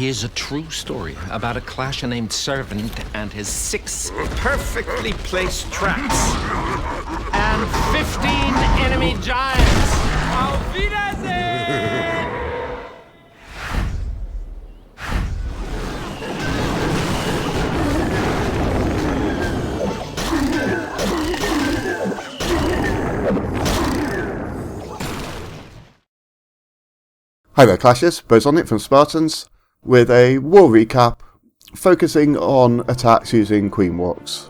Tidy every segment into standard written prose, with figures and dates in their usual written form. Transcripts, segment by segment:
Here's a true story about a clasher named Servant and his 6 perfectly placed traps. And 15 enemy giants! Auf Wiedersehen! Hi there Clashers, Bozonic from Spartans, with a war recap focusing on attacks using Queen Walks.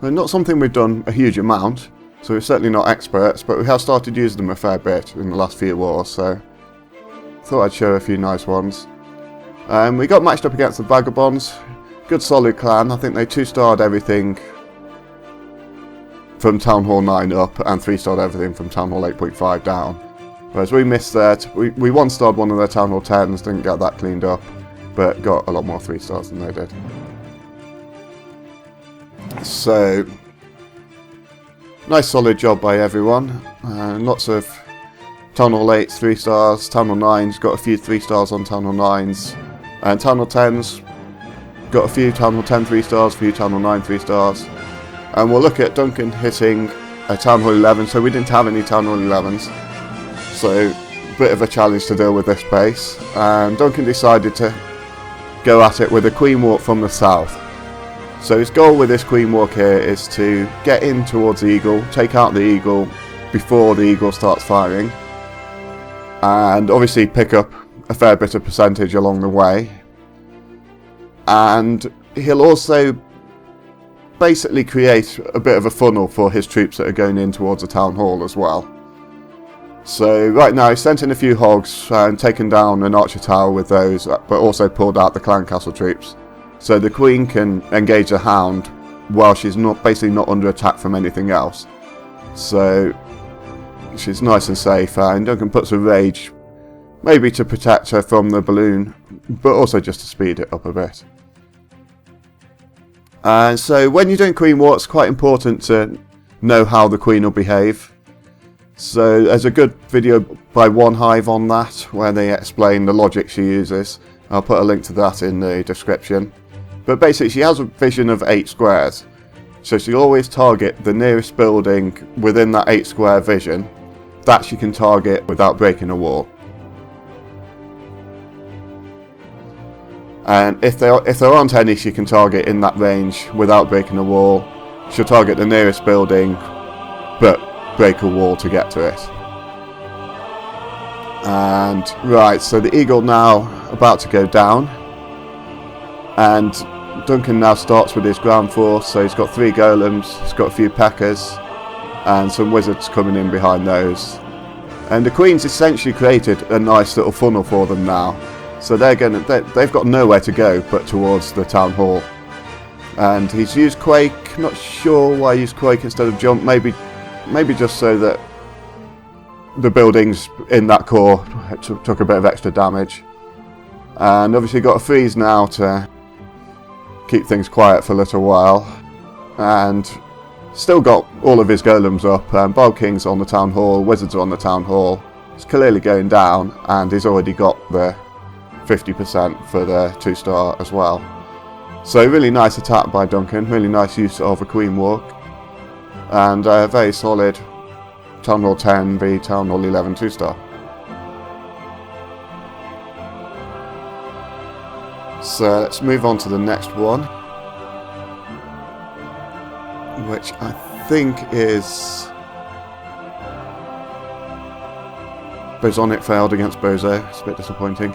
Not something we've done a huge amount, so we're certainly not experts, but we have started using them a fair bit in the last few wars, so thought I'd show a few nice ones. We got matched up against the Vagabonds, good solid clan. I think they 2-starred everything from Town Hall 9 up and 3-starred everything from Town Hall 8.5 down. Whereas we missed that. We 1-starred one of their Town Hall 10s, didn't get that cleaned up, but got a lot more 3-stars than they did. So, nice solid job by everyone. Lots of Town Hall 8s, 3-stars, Town Hall 9s, got a few 3-stars on Town Hall 9s, and Town Hall 10s, got a few Town Hall 10 3-stars, a few Town Hall 9 3-stars. And we'll look at Duncan hitting a Town Hall 11, so we didn't have any Town Hall 11s. So, a bit of a challenge to deal with this base, and Duncan decided to go at it with a Queen Walk from the south. So his goal with this Queen Walk here is to get in towards the Eagle, take out the Eagle before the Eagle starts firing, and obviously pick up a fair bit of percentage along the way. And he'll also basically create a bit of a funnel for his troops that are going in towards the Town Hall as well. So right now he's sent in a few hogs and taken down an archer tower with those, but also pulled out the clan castle troops. So the Queen can engage the Hound while she's basically not under attack from anything else. So she's nice and safe, and Duncan puts a rage, maybe to protect her from the balloon, but also just to speed it up a bit. And so when you're doing Queen Walks, it's quite important to know how the Queen will behave. So there's a good video by One Hive on that, where they explain the logic she uses. I'll put a link to that in the description. But basically she has a vision of 8 squares. So she'll always target the nearest building within that 8 square vision. That she can target without breaking a wall. And if there aren't any she can target in that range without breaking a wall, she'll target the nearest building, but break a wall to get to it. And right, so the Eagle now about to go down, and Duncan now starts with his ground force. So he's got 3 golems, he's got a few P.E.K.K.A.s, and some wizards coming in behind those. And the Queen's essentially created a nice little funnel for them now. So they've got nowhere to go but towards the Town Hall. And he's used Quake. Not sure why he used Quake instead of Jump. Maybe just so that the buildings in that core took a bit of extra damage. And obviously got a freeze now to keep things quiet for a little while. And still got all of his golems up. Bob King's on the Town Hall, Wizards are on the Town Hall. It's clearly going down, and he's already got the 50% for the 2-star as well. So really nice attack by Duncan, really nice use of a Queen Walk. And a very solid Town Hall 10 v Town Hall 11 2-star. So let's move on to the next one, which I think is Bozonic failed against Bozo. It's a bit disappointing.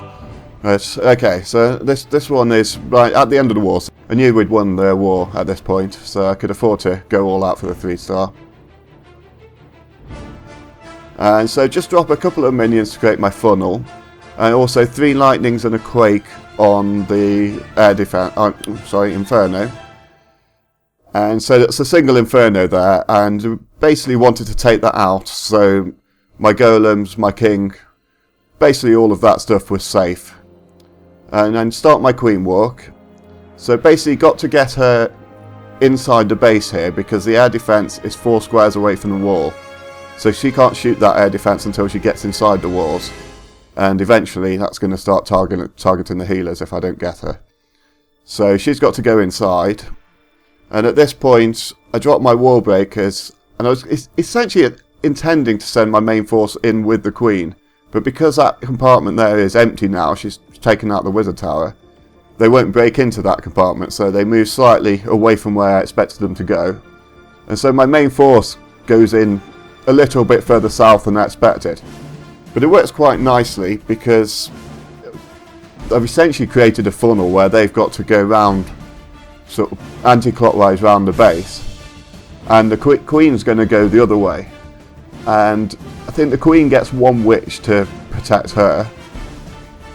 Okay, so this one is right at the end of the war. I knew we'd won the war at this point, so I could afford to go all out for the 3-star. And so just drop a couple of minions to create my funnel, and also 3 lightnings and a quake on the air defense. Inferno. And so it's a single Inferno there, and basically wanted to take that out. So my golems, my king, basically all of that stuff was safe. And then start my Queen Walk. So basically got to get her inside the base here, because the air defense is 4 squares away from the wall. So she can't shoot that air defense until she gets inside the walls. and eventually that's going to start targeting the healers if I don't get her. So she's got to go inside, and at this point I drop my wall breakers, and I was essentially intending to send my main force in with the Queen, but because that compartment there is empty now, she's taken out the wizard tower, they won't break into that compartment, so they move slightly away from where I expected them to go. And so my main force goes in a little bit further south than I expected. But it works quite nicely because I've essentially created a funnel where they've got to go round, sort of anti-clockwise round the base, and the Queen's going to go the other way. And I think the Queen gets one witch to protect her,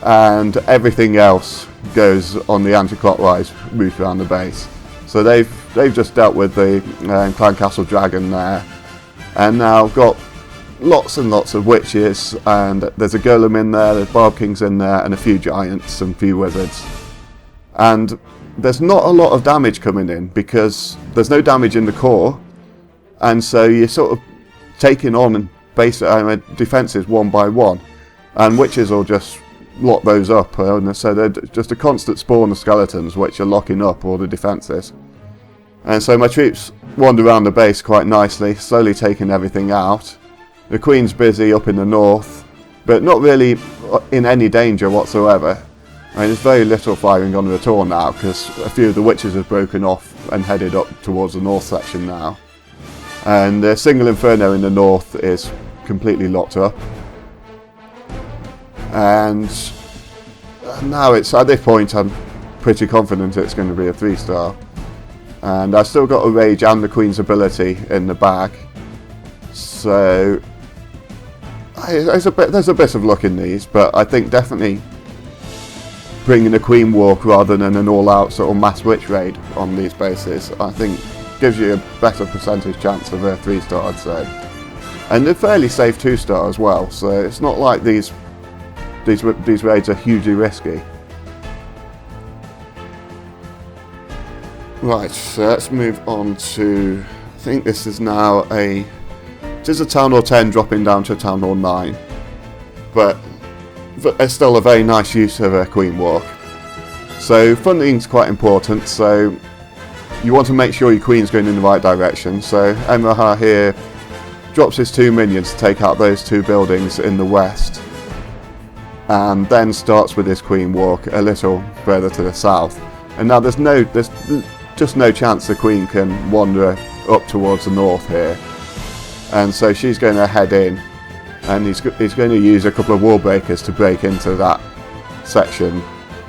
and everything else goes on the anti-clockwise route around the base. So they've just dealt with the Clan Castle Dragon there, and now got lots and lots of witches, and there's a golem in there, there's Barb Kings in there, and a few giants and a few wizards. And there's not a lot of damage coming in because there's no damage in the core, and so you're sort of taking on and basic defences one by one, and witches will just lock those up, and so they're just a constant spawn of skeletons which are locking up all the defences. And so my troops wander around the base quite nicely, slowly taking everything out. The Queen's busy up in the north, but not really in any danger whatsoever. I mean, there's very little firing on her at all now because a few of the witches have broken off and headed up towards the north section now. And the single inferno in the north is completely locked up. And now it's at this point I'm pretty confident it's going to be a 3-star. And I've still got a rage and the Queen's ability in the bag. So there's a bit of luck in these, but I think definitely bringing a Queen walk rather than an all-out sort of Mass Witch raid on these bases, I think gives you a better percentage chance of a 3-star, I'd say. And a fairly safe 2-star as well, so it's not like these raids are hugely risky. Right, so let's move on to, I think this is now it is a Town Hall 10 dropping down to a Town Hall 9, but it's still a very nice use of a Queen Walk. So funding's quite important, so you want to make sure your Queen's going in the right direction. So Emrahar here drops his 2 minions to take out those 2 buildings in the west, and then starts with his Queen Walk a little further to the south. And now there's just no chance the Queen can wander up towards the north here, and so she's going to head in, and he's going to use a couple of wall breakers to break into that section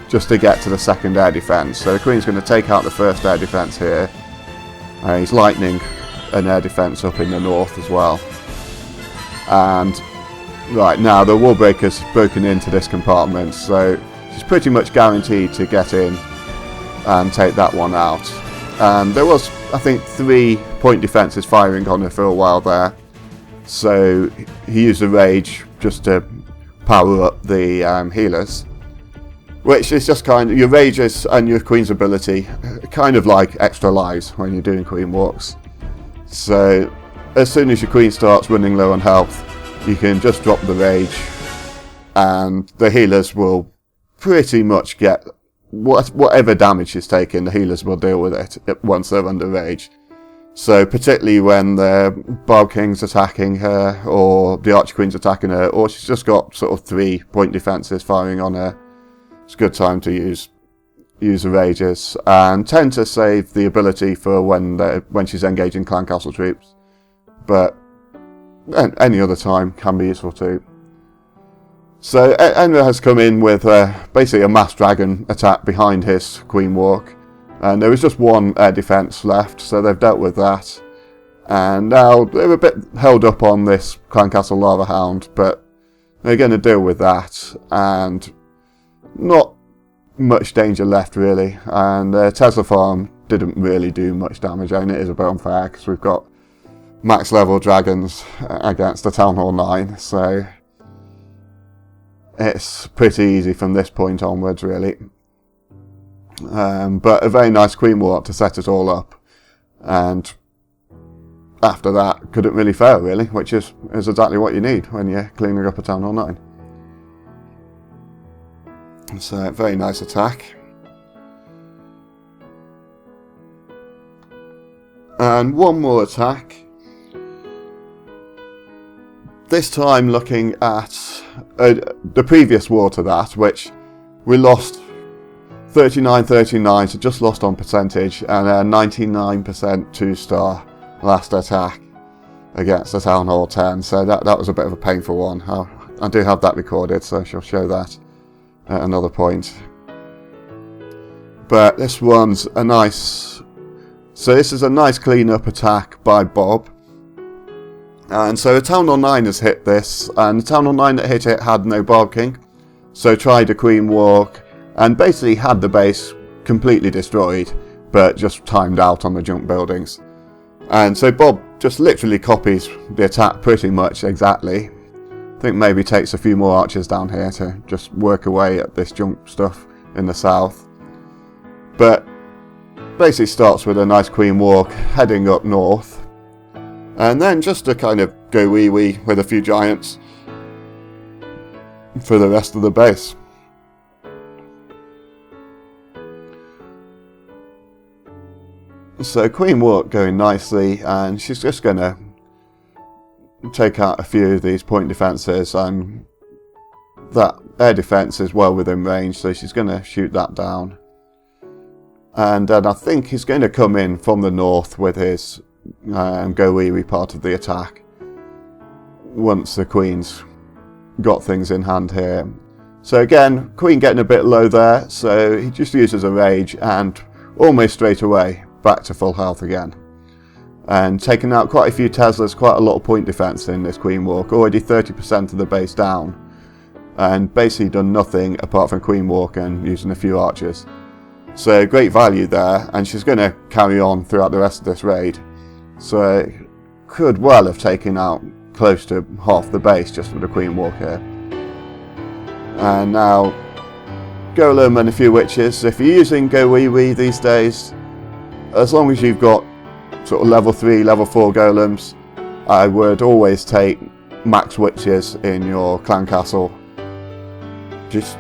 just to get to the second air defence. So the Queen's going to take out the first air defence here, and he's lightning an air defence up in the north as well. And right now the wall breaker's broken into this compartment, so she's pretty much guaranteed to get in and take that one out. And there was, I think, 3 point defences firing on her for a while there, so he used a rage just to power up the healers, which is just kind of your rages and your Queen's ability, kind of like extra lives when you're doing Queen walks. So as soon as your Queen starts running low on health, you can just drop the rage, and the healers will pretty much get whatever damage she's taken. The healers will deal with it once they're under rage. So particularly when the Barb King's attacking her, or the Archer Queen's attacking her, or she's just got sort of 3 point defences firing on her, it's a good time to use the rages, and tend to save the ability for when she's engaging Clan Castle troops, but any other time can be useful too. So Enra has come in with basically a Mass Dragon attack behind his Queen Walk, and there was just 1 air defence left, so they've dealt with that. And now they're a bit held up on this Clan Castle Lava Hound, but they're going to deal with that, and not much danger left really. And Tesla Farm didn't really do much damage. I mean, it is a bit unfair because we've got max level dragons against the Town Hall 9, so it's pretty easy from this point onwards really. But a very nice Queen Walk to set it all up, and after that couldn't really fail really, which is exactly what you need when you're cleaning up a Town Hall 9. So, very nice attack. And one more attack. This time looking at the previous war to that, which we lost 39-39, so just lost on percentage, and a 99% 2-star last attack against the Town Hall 10. So that was a bit of a painful one. I do have that recorded, so I shall show that at another point. But this one's a nice... So this is a nice clean-up attack by Bob. And so the Town Hall 9 has hit this, and the Town Hall 9 that hit it had no Barb King. So tried a Queen Walk, and basically had the base completely destroyed, but just timed out on the junk buildings. And so Bob just literally copies the attack pretty much exactly. I think maybe takes a few more archers down here to just work away at this junk stuff in the south. But basically starts with a nice Queen Walk heading up north. And then just to kind of go wee with a few giants for the rest of the base. So Queen Walk going nicely, and she's just going to take out a few of these point defences, and that air defence is well within range, so she's going to shoot that down. And then I think he's going to come in from the north with his GoWiWi part of the attack once the Queen's got things in hand here. So again, Queen getting a bit low there, so he just uses a rage and almost straight away back to full health again. And taking out quite a few Teslas, quite a lot of point defense in this Queen Walk, already 30% of the base down, and basically done nothing apart from Queen Walk and using a few archers. So great value there, and she's going to carry on throughout the rest of this raid. So could well have taken out close to half the base just with the Queen Walk here. And now Golem and a few witches. If you're using GoWiWi these days, as long as you've got sort of level 3, level 4 golems, I would always take max witches in your clan castle. There's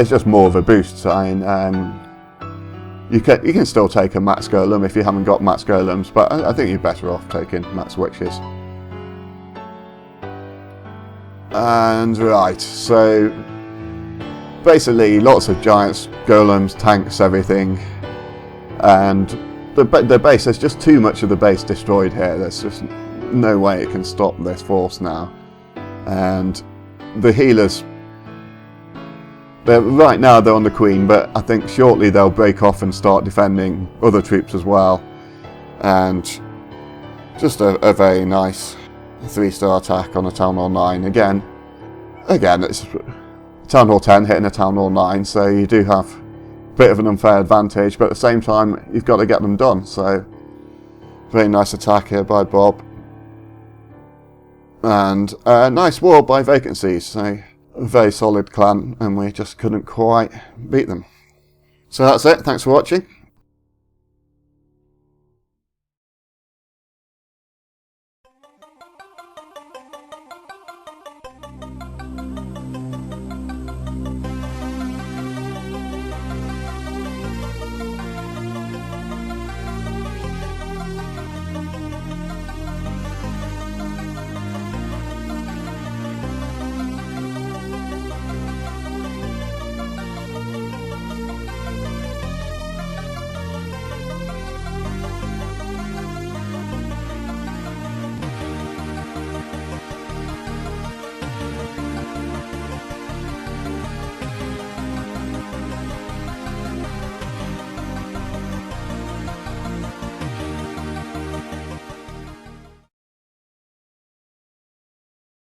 just more of a boost sign. You can still take a max golem if you haven't got max golems, but I think you're better off taking max witches. And right, so basically lots of giants, golems, tanks, everything, and the base, there's just too much of the base destroyed here. There's just no way it can stop this force now. And the healers, right now they're on the Queen, but I think shortly they'll break off and start defending other troops as well. And just a very nice 3-star attack on a Town Hall 9. Again, it's Town Hall 10 hitting a Town Hall 9, so you do have a bit of an unfair advantage, but at the same time you've got to get them done. So very nice attack here by Bob. And a nice war by Vacancies. So a very solid clan, and we just couldn't quite beat them. So that's it. Thanks for watching.